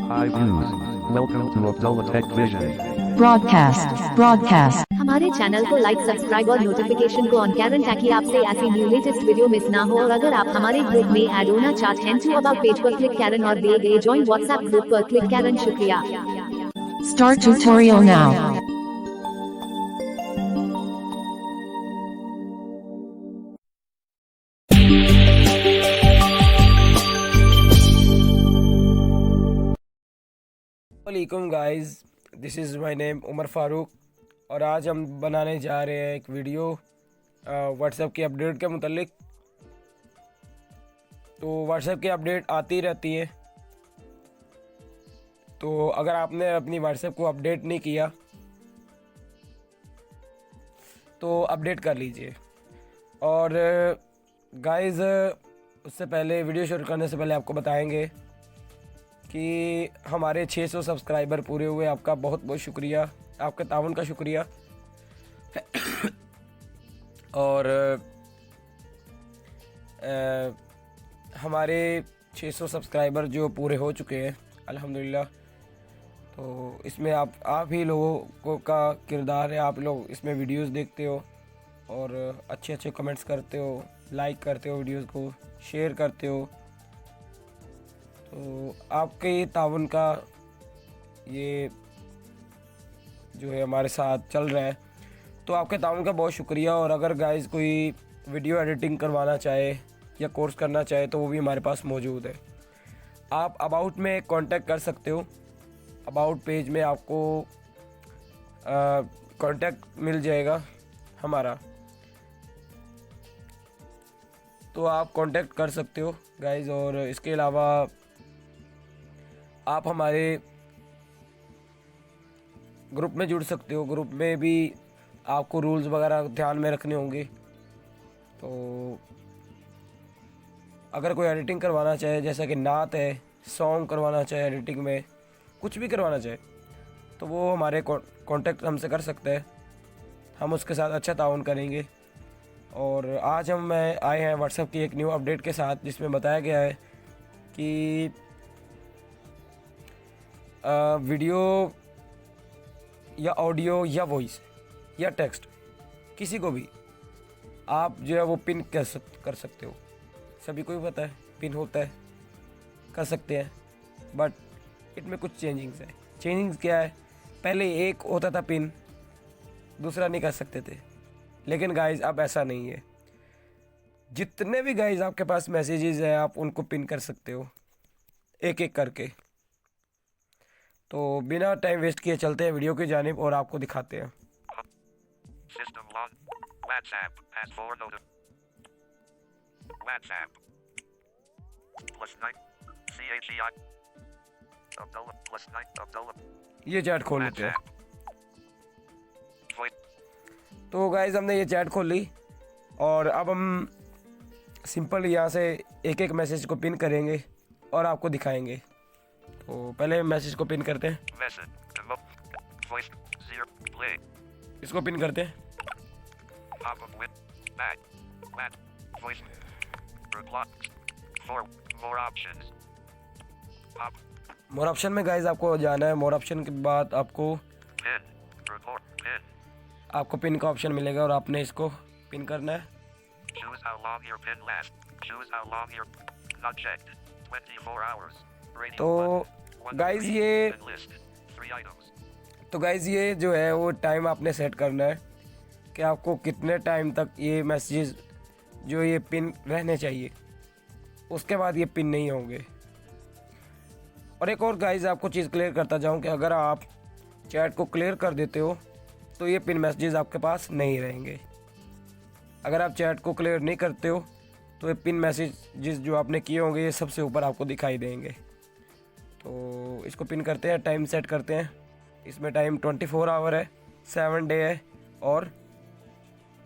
Hi views. Welcome to Abdullah Tech Vision. broadcast हमारे channel को like subscribe और notification को ऑन करें ताकि आपसे ऐसी न्यू लेटेस्ट वीडियो मिस ना हो। और अगर आप हमारे ग्रुप में ऐड होना चाहते हैं तो अबाउट पेज पर क्लिक करें और दिए गए ज्वाइन व्हाट्सएप ग्रुप पर क्लिक करें। शुक्रिया। start tutorial now वालेकुम guys, this is my name Umar Farooq और आज हम बनाने जा रहे हैं एक वीडियो व्हाट्सएप की अपडेट के मुतालिक। तो व्हाट्सएप की अपडेट आती रहती है, तो अगर आपने अपनी व्हाट्सएप को अपडेट नहीं किया तो अपडेट कर लीजिए। और गाइस, उससे पहले वीडियो शुरू करने से पहले आपको बताएंगे कि हमारे 600 सब्सक्राइबर पूरे हुए। आपका बहुत बहुत शुक्रिया, आपके ताउन का शुक्रिया। और हमारे 600 सब्सक्राइबर जो पूरे हो चुके हैं अल्हम्दुलिल्लाह। तो इसमें आप ही लोगों का किरदार है। आप लोग इसमें वीडियोस देखते हो और अच्छे अच्छे कमेंट्स करते हो, लाइक करते हो, वीडियोस को शेयर करते हो। तो आपके ताउन का ये जो है हमारे साथ चल रहा है, तो आपके ताउन का बहुत शुक्रिया। और अगर गाइस कोई वीडियो एडिटिंग करवाना चाहे या कोर्स करना चाहे तो वो भी हमारे पास मौजूद है। आप अबाउट में कांटेक्ट कर सकते हो। अबाउट पेज में आपको कांटेक्ट मिल जाएगा हमारा, तो आप कांटेक्ट कर सकते हो गाइस। और इसके अलावा आप हमारे ग्रुप में जुड़ सकते हो। ग्रुप में भी आपको रूल्स वगैरह ध्यान में रखने होंगे। तो अगर कोई एडिटिंग करवाना चाहे, जैसा कि नात है, सॉन्ग करवाना चाहे, एडिटिंग में कुछ भी करवाना चाहे, तो वो हमारे कांटेक्ट हमसे कर सकते हैं। हम उसके साथ अच्छा ताउन करेंगे। और आज हम आए हैं व्हाट्सएप की एक न्यू अपडेट के साथ, जिसमें बताया गया है कि वीडियो या ऑडियो या वॉइस या टेक्स्ट किसी को भी आप जो है वो पिन कर सकते हो। सभी को ही पता है पिन होता है, कर सकते हैं, बट इसमें कुछ चेंजिंग्स है। चेंजिंग्स क्या है? पहले एक होता था पिन, दूसरा नहीं कर सकते थे, लेकिन गाइस अब ऐसा नहीं है। जितने भी गाइस आपके पास मैसेजेस हैं आप उनको पिन कर सकते हो एक एक करके। तो बिना टाइम वेस्ट किए चलते हैं वीडियो की जानिब और आपको दिखाते हैं। System log. WhatsApp has 4 WhatsApp. +9. CHEI. Abdullah +9 Abdullah. ये चैट खोल लेते हैं। Voice. तो गाइज हमने ये चैट खोल ली और अब हम सिंपल यहाँ से एक एक मैसेज को पिन करेंगे और आपको दिखाएंगे। तो पहले मैसेज को पिन करते हैं। Message. Voice 0. Play. इसको पिन करते हैं। Pop up with. Back. Back. Voice. Reply. 4. More options. Pop. More option में गाइज आपको जाना है। मोर ऑप्शन के बाद आपको Pin. Report. Pin. आपको पिन का ऑप्शन मिलेगा और आपने इसको पिन करना है। Choose how long your pin lasts. Choose how long your. Not checked. 24 hours. Radio तो button. One guys degree. ये Pin list. 3 items. तो गाइज ये जो है वो टाइम आपने सेट करना है कि आपको कितने टाइम तक ये मैसेजेस जो ये पिन रहने चाहिए, उसके बाद ये पिन नहीं होंगे। और एक और गाइज आपको चीज़ क्लियर करता जाऊं कि अगर आप चैट को क्लियर कर देते हो तो ये पिन मैसेजेस आपके पास नहीं रहेंगे। अगर आप चैट को क्लियर नहीं करते हो तो ये पिन मैसेजेस जो आपने किए होंगे ये सबसे ऊपर आपको दिखाई देंगे। तो इसको पिन करते हैं, टाइम सेट करते हैं। इसमें टाइम 24 आवर है, 7 डे है और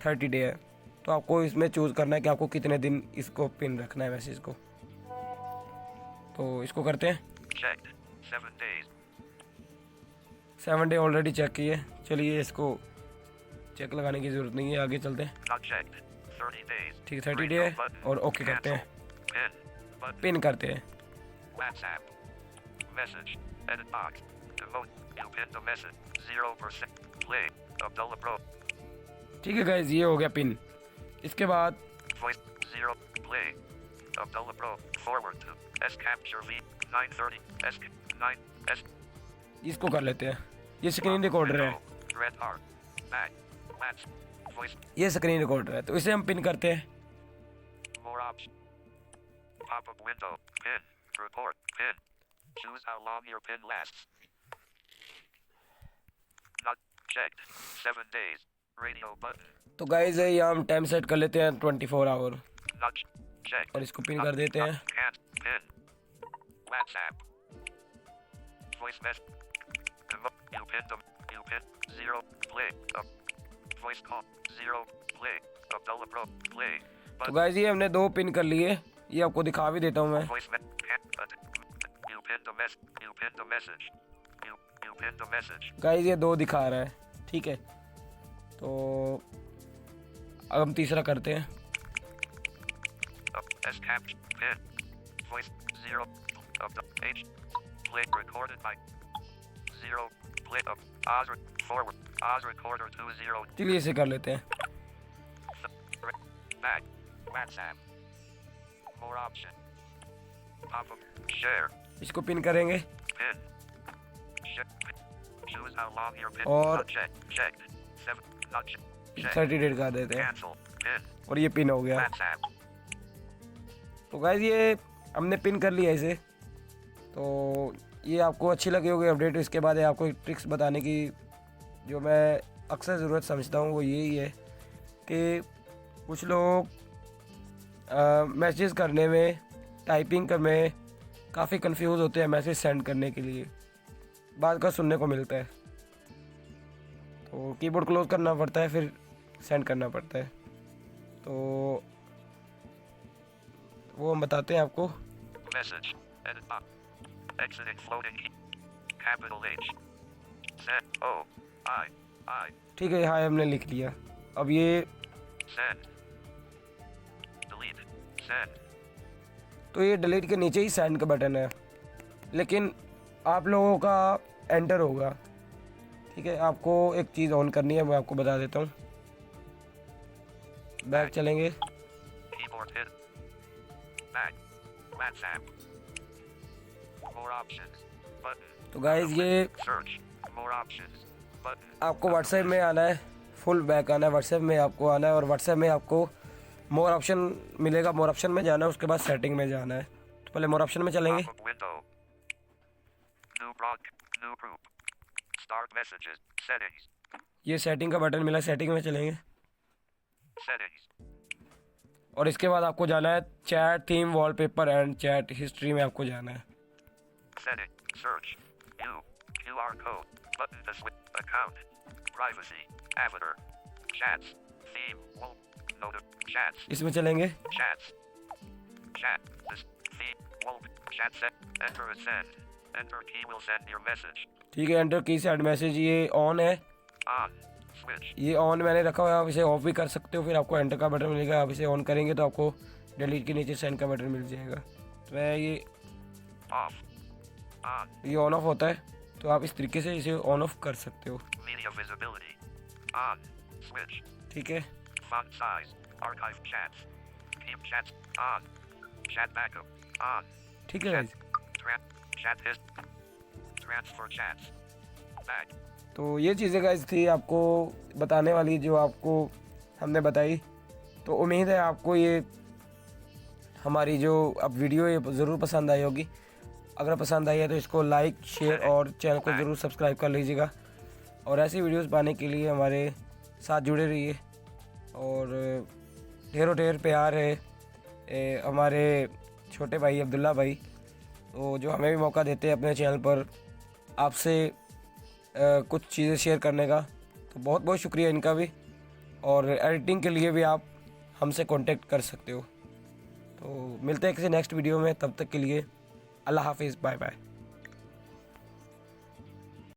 30 डे है। तो आपको इसमें चूज़ करना है कि आपको कितने दिन इसको पिन रखना है मैसेज को। तो इसको करते हैं। Checked. 7 days. 7 day already check किए। चलिए इसको चेक लगाने की ज़रूरत नहीं है, आगे चलते हैं। Not checked. 30 days. ठीक है, 30 डे है और ओके करते हैं, Pin. Button. पिन करते हैं। WhatsApp. Message. Edit box. Devote. You pinned the message. 0%. Play. Abdullah Pro. ठीक है गाइज, ये हो गया पिन। इसके बाद Voice. 0. Play. Abdullah Pro. Forward to. S capture V. 930. S 9. S. इसको कर लेते हैं। ये स्क्रीन रिकॉर्डर है, Red heart. Back. Match. Voice. ये स्क्रीन रिकॉर्डर है, तो इसे हम पिन करते हैं। More options. Pop-up window. Pin. Report. Pin. Choose how long your pin lasts. Not checked. 7 days. Radio button. तो गाइज यहाँ हम टाइम सेट कर लेते हैं 24 आवर Not checked. और इसको पिन कर देते हैं। Can't. Pin. WhatsApp. Voice message. You pinned them. You pinned. 0. Play. Voice call. 0. Play. Abdullah Pro. Play. तो गाइज ये हमने 2 पिन कर लिए, ये आपको दिखा भी देता हूँ मैं। Voice you pinned the message. You pinned the message. You pinned the message. Guys ये 2 दिखा रहा है, ठीक है। तो अब हम तीसरा करते हैं। S capture. Pin. Voice 0. Of the H. Play recorded by 0. Play up. Oz forward. Oz recorder 20. चलिए इसे कर लेते हैं। Back. WhatsApp. More option. Pop up. Share. इसको पिन करेंगे Pin. Choose how long your pin. और Not checked. Checked. 7. Not checked. Checked. 30 date कर देते हैं Cancel. Pin. और ये पिन हो गया। WhatsApp. तो गाइज ये हमने पिन कर लिया इसे। तो ये आपको अच्छी लगी होगी अपडेट। इसके बाद आपको एक ट्रिक्स बताने की जो मैं अक्सर ज़रूरत समझता हूँ वो यही है कि कुछ लोग मैसेज करने में, टाइपिंग कर में काफ़ी कंफ्यूज होते हैं मैसेज सेंड करने के लिए, बात का सुनने को मिलता है। तो कीबोर्ड क्लोज करना पड़ता है, फिर सेंड करना पड़ता है। तो वो हम बताते हैं आपको। Message. Edit box. Exiting floating key. Capital H. Send. O. I. ठीक है, हाँ हमने लिख लिया। अब ये Send. Delete. Send. तो ये डिलीट के नीचे ही सेंड का बटन है, लेकिन आप लोगों का एंटर होगा, ठीक है। आपको एक चीज़ ऑन करनी है, मैं आपको बता देता हूँ। बैक चलेंगे, Keyboard hit. Back. WhatsApp. More options. Button. तो गाइज ये Search. More options. Button. आपको व्हाट्सएप में आना है, फुल बैक आना है, व्हाट्सएप में आपको आना है और व्हाट्सएप में आपको मोर ऑप्शन मिलेगा। मोर ऑप्शन में जाना है, उसके बाद सेटिंग में जाना है। तो पहले मोर ऑप्शन में चलेंगे। Pop-up window. New new group. Start messages. Settings. ये सेटिंग का बटन मिला, सेटिंग में चलेंगे Settings. और इसके बाद आपको जाना है chat theme, wallpaper and chat history में आपको जाना है। Setting. Search. QR code. Button to switch. Account. Privacy. Avatar. Chats. Theme. Chats. इसमें चलेंगे, Chats. Chat. This. Theme. Chat set. Enter a send. Enter key will send your message. ठीक है। Enter की send message ये on है, On. Switch. ये on मैंने रखा हुआ है। आप इसे ऑफ भी कर सकते हो, फिर आपको एंटर का बटन मिलेगा। आप इसे ऑन करेंगे तो आपको डिलीट के नीचे सेंड का बटन मिल जाएगा। तो मैं ये Off. On. ऑन ऑफ होता है, तो आप इस तरीके से इसे ऑन ऑफ कर सकते हो, Media visibility. On. Switch. ठीक है। Font size. Archive chats. Keep chats. On. Chat backup. On. ठीक है guys. Chat hist. Transfer chats. Back. तो ये चीज़ें गाइस थी आपको बताने वाली, जो आपको हमने बताई। तो उम्मीद है आपको ये हमारी जो अब वीडियो ये ज़रूर पसंद आई होगी। अगर पसंद आई है तो इसको लाइक, शेयर और चैनल को ज़रूर सब्सक्राइब कर लीजिएगा। और ऐसी वीडियोस पाने के लिए हमारे साथ जुड़े रहिए और ढेरों ढेर प्यार है हमारे छोटे भाई अब्दुल्ला भाई, तो जो हमें भी मौका देते हैं अपने चैनल पर आपसे कुछ चीज़ें शेयर करने का। तो बहुत बहुत शुक्रिया इनका भी। और एडिटिंग के लिए भी आप हमसे कांटेक्ट कर सकते हो। तो मिलते हैं किसी नेक्स्ट वीडियो में, तब तक के लिए अल्लाह हाफिज़, बाय बाय।